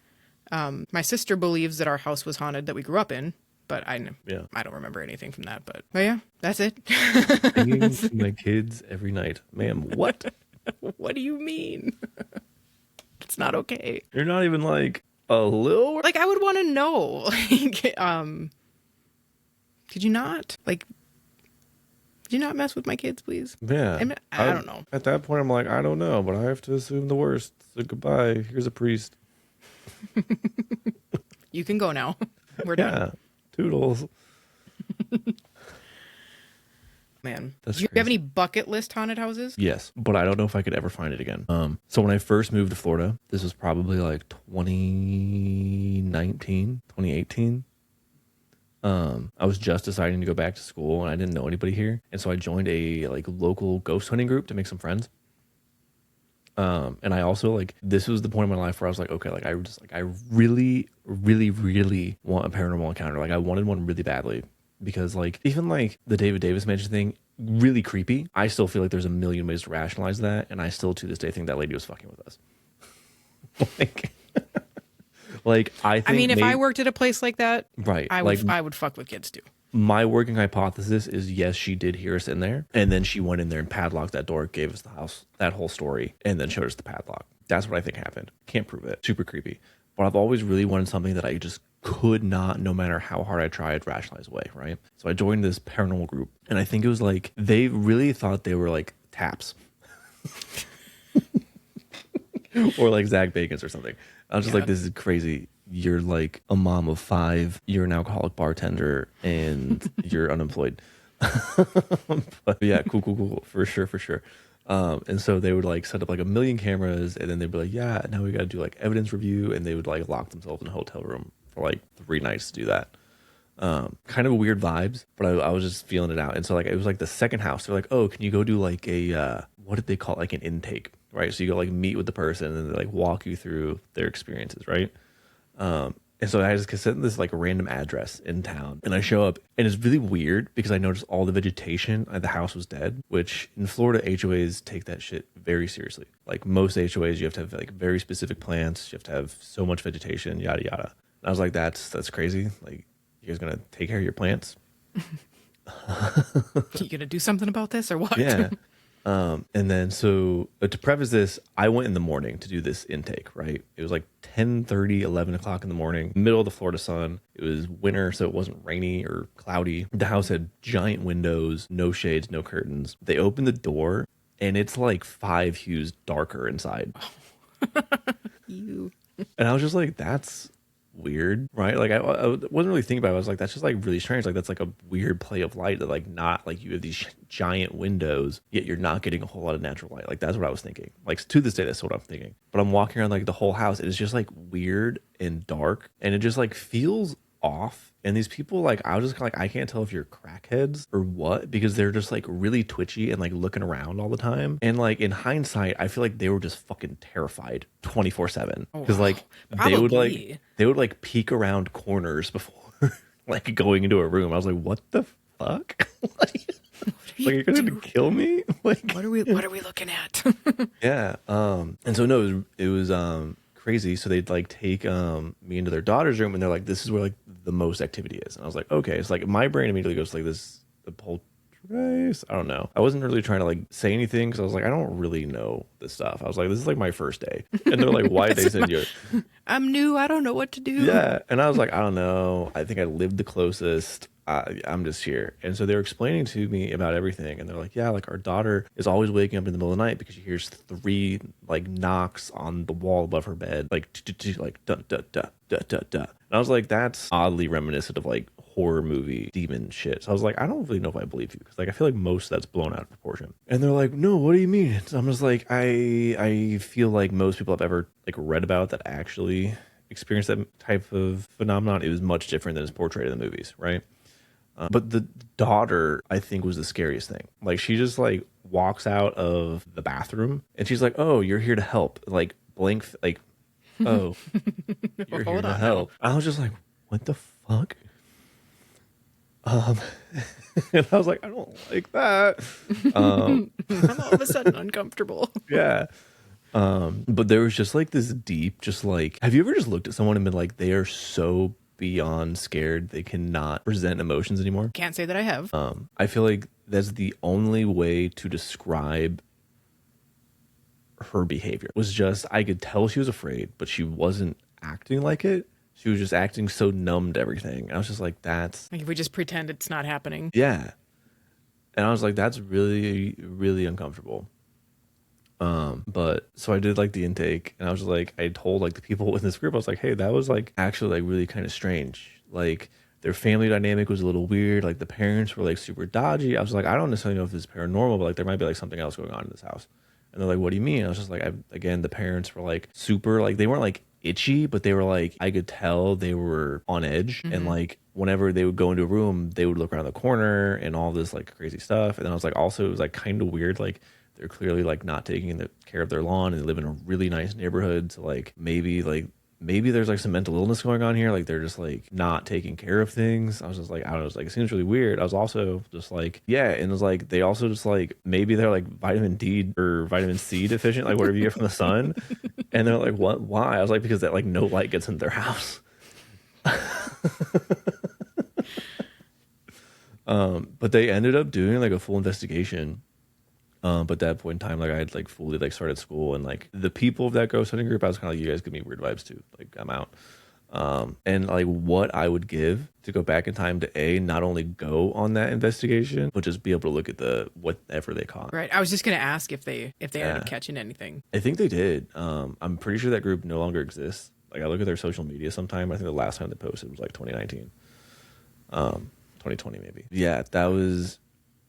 My sister believes that our house was haunted that we grew up in. But I don't remember anything from that. But yeah, that's it. Singing to my kids every night. Ma'am, what? What do you mean? It's not okay. You're not even like a little... Like, I would want to know. Like, could you not? Like, could you not mess with my kids, please? Yeah. I don't know. At that point, I'm like, I don't know, but I have to assume the worst. So goodbye. Here's a priest. You can go now. We're done. Yeah. Toodles. Man. Do you have any bucket list haunted houses? Yes, but I don't know if I could ever find it again. So when I first moved to Florida, this was probably like 2019, 2018. I was just deciding to go back to school and I didn't know anybody here. And so I joined a like local ghost hunting group to make some friends. And I also this was the point in my life where I was like, okay, I really, really, really want a paranormal encounter. Like I wanted one really badly because even the David Davis mansion thing, really creepy. I still feel like there's a million ways to rationalize that. And I still to this day think that lady was fucking with us. I mean, if I worked at a place like that, right. I would fuck with kids too. My working hypothesis is yes, she did hear us in there. And then she went in there and padlocked that door, gave us the house, that whole story, and then showed us the padlock. That's what I think happened. Can't prove it. Super creepy. But I've always really wanted something that I just could not, no matter how hard I tried, rationalize away, right? So I joined this paranormal group. And I think it was they really thought they were taps. Or Zach Bacon's or something. I was just this is crazy. You're a mom of 5, you're an alcoholic bartender, and you're unemployed. But yeah, cool. For sure. And so they would set up a million cameras, and then they'd be like, yeah, now we got to do evidence review, and they would lock themselves in a hotel room for like 3 nights to do that. Kind of weird vibes, but I was just feeling it out. And so like it was like the second house. They're like, oh, can you go do like a what did they call it? Like an intake, right? So you go like meet with the person and they like walk you through their experiences, right? And so I just sit in this like random address in town, and I show up, and it's really weird because I noticed all the vegetation at the house was dead, which in Florida HOAs take that shit very seriously. Like most HOAs, you have to have like very specific plants, you have to have so much vegetation, yada yada. And I was like, that's crazy. Like, you guys gonna take care of your plants? You gonna do something about this or what? Yeah. And then so to preface this, I went in the morning to do this intake, right? It was like 10:30, 11 o'clock in the morning, middle of the Florida sun. It was winter, so it wasn't rainy or cloudy. The house had giant windows, no shades, no curtains. They opened the door and it's like 5 hues darker inside. You. And I was just like, that's weird, right? Like I wasn't really thinking about it. I was like, that's just like really strange. Like that's like a weird play of light that like not like you have these giant windows, yet you're not getting a whole lot of natural light. Like that's what I was thinking. Like to this day, that's what I'm thinking. But I'm walking around like the whole house. And it's just like weird and dark, and it just like feels off. And these people, like, I was just like, I can't tell if you're crackheads or what, because they're just like really twitchy and like looking around all the time. And like in hindsight, I feel like they were just fucking terrified 24/7, because like Probably. they would like peek around corners before like going into a room. I was like, what the fuck? Like you're gonna kill me? Like what are we looking at? yeah. And so no, it was crazy. So they'd like take me into their daughter's room, and they're like, this is where like the most activity is. And I was like, okay. It's like my brain immediately goes like this, the poltergeist. I don't know. I wasn't really trying to like say anything because I was like, I don't really know this stuff. I was like, this is like my first day. And they're like, why did they send you? I'm new. I don't know what to do. Yeah. And I was like, I don't know. I think I lived the closest. I'm just here. And so they were explaining to me about everything. And they're like, yeah, like our daughter is always waking up in the middle of the night because she hears 3 like knocks on the wall above her bed, like like da da da da da da. And I was like, that's oddly reminiscent of like horror movie demon shit. So I was like, I don't really know if I believe you, because like I feel like most of that's blown out of proportion. And they're like, no, what do you mean? So I'm just like, I feel like most people I've ever like read about that actually experienced that type of phenomenon, it was much different than is portrayed in the movies, right? But the daughter, I think, was the scariest thing. Like, she just like walks out of the bathroom and she's like, "Oh, you're here to help." Like, blink, like, "Oh, you're here to help." I was just like, "What the fuck?" And I was like, "I don't like that." I'm all of a sudden uncomfortable. Yeah. But there was just like this deep, just like, have you ever just looked at someone and been like, they are so beyond scared they cannot present emotions anymore? Can't say that I have. I feel like that's the only way to describe her behavior. Was just, I could tell she was afraid, but she wasn't acting like it. She was just acting so numb to everything. And I was just like, that's Like if we just pretend it's not happening. yeah. And I was like, that's really, really uncomfortable. But so I did like the intake, and I was like, I told like the people in this group, I was like, hey, that was like actually like really kind of strange. Like their family dynamic was a little weird. Like the parents were like super dodgy. I was like, I don't necessarily know if it's paranormal, but like there might be like something else going on in this house. And they're like, what do you mean? I was just like, again, the parents were like super, like they weren't like itchy, but they were like, I could tell they were on edge. Mm-hmm. And like whenever they would go into a room, they would look around the corner and all this like crazy stuff. And then I was like, also it was like kind of weird, like they're clearly like not taking the care of their lawn, and they live in a really nice neighborhood. So like maybe there's like some mental illness going on here. Like they're just like not taking care of things. I was just like, I don't know. It was like, it seems really weird. I was also just like, yeah. And it was like, they also just like, maybe they're like vitamin D or vitamin C deficient, like whatever you get from the sun. And they're like, what, why? I was like, because that like no light gets into their house. But they ended up doing like a full investigation. But at that point in time, like I had like fully like started school, and like the people of that ghost hunting group, I was kind of like, you guys give me weird vibes too. Like I'm out. And like what I would give to go back in time to not only go on that investigation, but just be able to look at the whatever they caught. Right. I was just gonna ask if they ended up catching anything. I think they did. I'm pretty sure that group no longer exists. Like I look at their social media sometime. I think the last time they posted was like 2019, 2020 maybe. Yeah, that was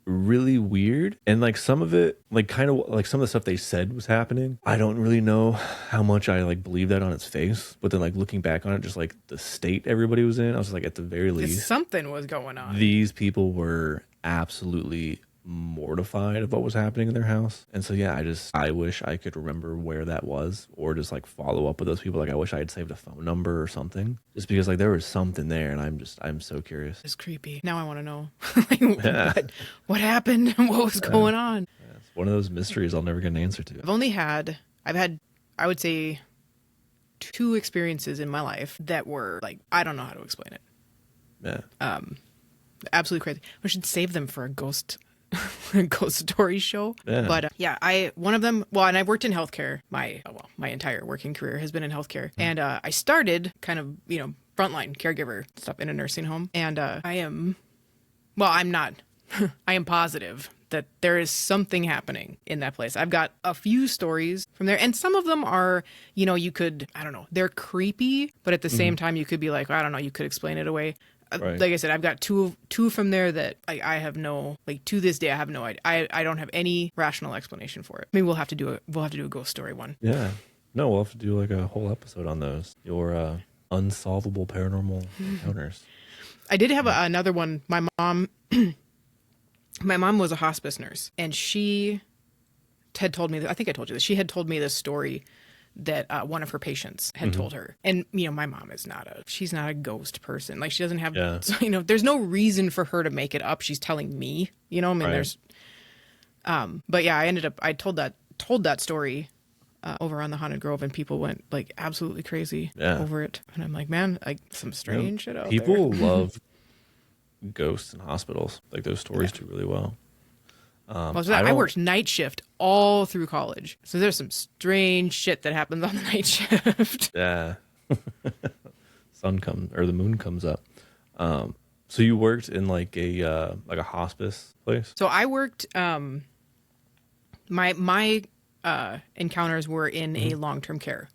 really weird. And like some of it, like kind of like some of the stuff they said was happening, I don't really know how much I like believe that on its face. But then like looking back on it, just like the state everybody was in, I was like, at the very least, something was going on. these people were absolutely mortified of what was happening in their house. And so yeah, I wish I could remember where that was, or just like follow up with those people. Like I wish I had saved a phone number or something, just because like there was something there, and I'm so curious. It's creepy. Now I want to know like, what happened and what was going on. Yeah, it's one of those mysteries I'll never get an answer to. I've had I would say 2 experiences in my life that were like, I don't know how to explain it. Yeah. Absolutely crazy. We should save them for a ghost story show. Yeah. But one of them, well, and I've worked in healthcare. My entire working career has been in healthcare. And I started kind of, frontline caregiver stuff in a nursing home. And I'm not, I am positive that there is something happening in that place. I've got a few stories from there, and some of them are, I don't know, they're creepy, but at the same time, you could be like, I don't know, you could explain it away. Right. Like I said, I've got two from there that I have no, like, to this day, I have no idea. I don't have any rational explanation for it. Maybe we'll have to do a ghost story one. Yeah. No, we'll have to do like a whole episode on those. Your unsolvable paranormal encounters. I did have another one. My mom was a hospice nurse, and she had told me that, I think I told you this. She had told me this story that one of her patients had told her. And, my mom is she's not a ghost person. Like, she doesn't have, there's no reason for her to make it up. She's telling me, Right. there's, but yeah, I told that story over on the Haunted Grove, and people went like absolutely crazy over it. And I'm like, man, like some strange shit out there. People love ghosts in hospitals. Like those stories do really well. I worked night shift all through college, so there's some strange shit that happens on the night shift. Yeah. The moon comes up. So you worked in like a hospice place? So I worked, my encounters were in a long-term care.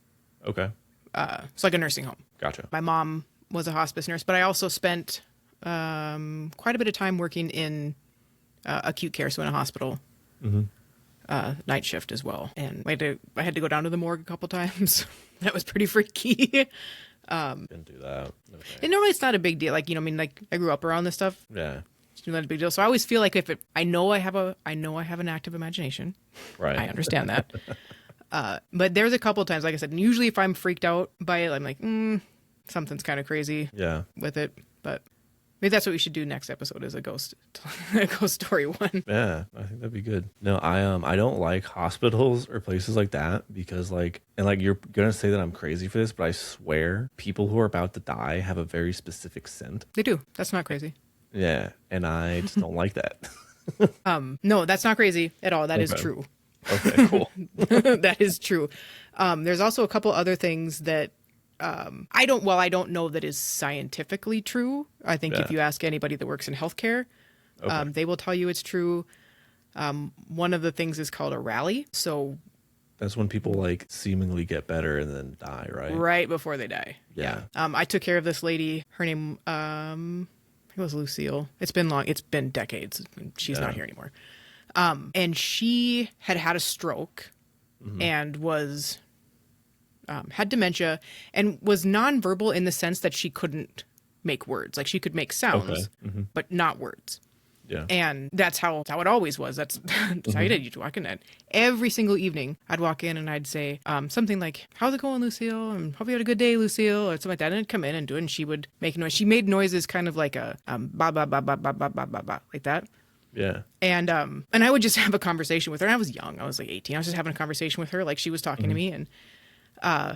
Okay. It's like a nursing home. Gotcha. My mom was a hospice nurse, but I also spent quite a bit of time working in acute care, so in a hospital, night shift as well. And I had to go down to the morgue a couple times. That was pretty freaky. Didn't do that. Okay. And normally it's not a big deal. Like, I grew up around this stuff. Yeah. It's not a big deal. So I always feel like I know I have an active imagination. Right. I understand that. But there's a couple times, like I said, and usually if I'm freaked out by it, I'm like, something's kind of crazy with it. But maybe that's what we should do next episode, is a ghost story one. Yeah, I think that'd be good. No, I don't like hospitals or places like that because you're gonna say that I'm crazy for this, but I swear people who are about to die have a very specific scent. They do. That's not crazy. Yeah, and I just don't like that. No, that's not crazy at all. That is true. Okay, cool. That is true. There's also a couple other things that I don't know that is scientifically true. I think if you ask anybody that works in healthcare, they will tell you it's true. One of the things is called a rally. So that's when people like seemingly get better and then die, right? Right before they die. Yeah. I took care of this lady. Her name, I think it was Lucille. It's been long. It's been decades. She's not here anymore. And she had a stroke and was had dementia and was nonverbal in the sense that she couldn't make words. Like, she could make sounds, but not words. Yeah. And that's how it always was. That's how you did. You'd walk in, and every single evening I'd walk in and I'd say something like, "How's it going, Lucille? And hope you had a good day, Lucille," or something like that. And I'd come in and do it, and she would make noise. She made noises kind of like a ba ba ba ba ba ba ba ba ba, like that. Yeah. And I would just have a conversation with her. And I was young. I was like 18. I was just having a conversation with her, like she was talking to me, and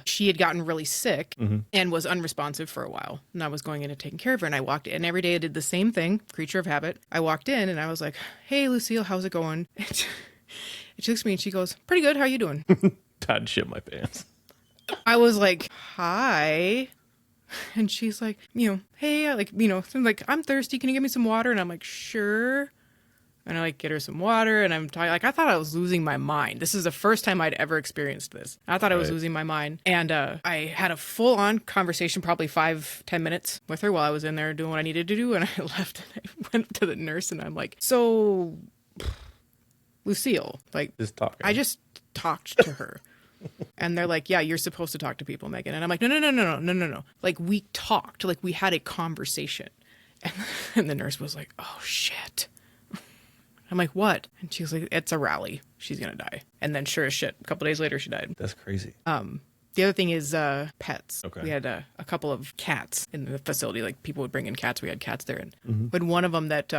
she had gotten really sick and was unresponsive for a while. And I was going in and taking care of her. And I walked in every day. I did the same thing, creature of habit. I walked in and I was like, "Hey, Lucille, how's it going?" And she looks at me and she goes, "Pretty good. How you doing?" I'd shit my pants. I was like, "Hi." And she's like, "Hey, something like, I'm thirsty. Can you give me some water?" And I'm like, "Sure." And I like get her some water, and I'm talking like I thought I was losing my mind. This is the first time I'd ever experienced this. I thought I was losing my mind, and I had a full on conversation, probably 5-10 minutes with her while I was in there doing what I needed to do, and I left and I went to the nurse, and I'm like, so Lucille, like Just talking. I just talked to her. And they're like, yeah, you're supposed to talk to people, Megan. And I'm like, no. Like we talked, like we had a conversation. And the nurse was like, oh shit. I'm like, what? And she was like, it's a rally. She's going to die. And then sure as shit, a couple days later, she died. That's crazy. The other thing is pets. Okay. We had a couple of cats in the facility. Like people would bring in cats. We had cats there. And but one of them that,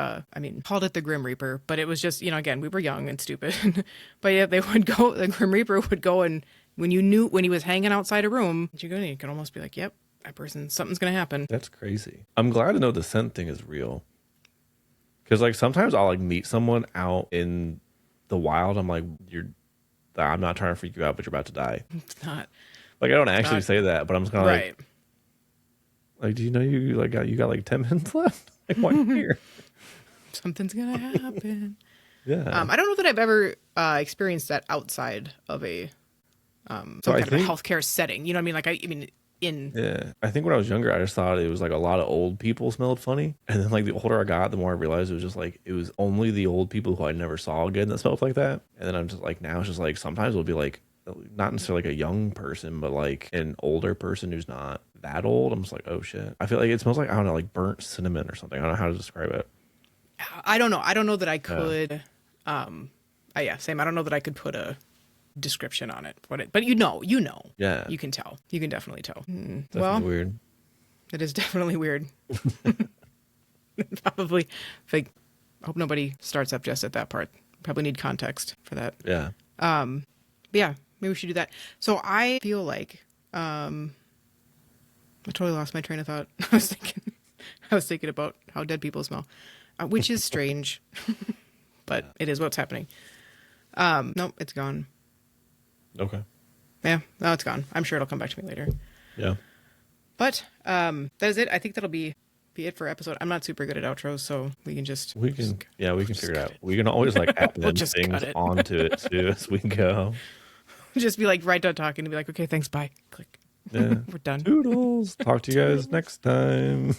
called it the Grim Reaper. But it was just, again, we were young and stupid. But yeah, the Grim Reaper would go and when he was hanging outside a room, you could almost be like, yep, that person, something's going to happen. That's crazy. I'm glad to know the scent thing is real. Because like sometimes I'll like meet someone out in the wild. I'm like, I'm not trying to freak you out, but you're about to die. It's not. Like I don't actually say that, but I'm just kind of like, do you know you got like 10 minutes left? Like why are you here? Something's gonna happen. Yeah. I don't know that I've ever experienced that outside of a some kind of a healthcare setting. You know what I mean? Like I think when I was younger, I just thought it was like a lot of old people smelled funny, and then like the older I got, the more I realized it was just like it was only the old people who I never saw again that smelled like that. And then I'm just like now it's just like sometimes it'll be like not necessarily like a young person, but like an older person who's not that old. I'm just like, oh shit. I feel like it smells like, I don't know, like burnt cinnamon or something. I don't know how to describe it. I don't know. I don't know that I could. Same. I don't know that I could put a description on it. But you know. Yeah. You can tell. You can definitely tell. Definitely weird. It is definitely weird. Probably. I hope nobody starts up just at that part. Probably need context for that. Yeah. Yeah. Maybe we should do that. So I feel like I totally lost my train of thought. I was thinking about how dead people smell, which is strange, but it is what's happening. Nope, it's gone. Okay. Yeah, no, it's gone. I'm sure it'll come back to me later. Yeah. But that is it. I think that'll be it for episode. I'm not super good at outros, so we can figure it out. We can always like add We'll things onto it too as we go. Just be like right done talking and be like, okay, thanks, bye. Click. Yeah. We're done. Toodles. Talk to you guys next time.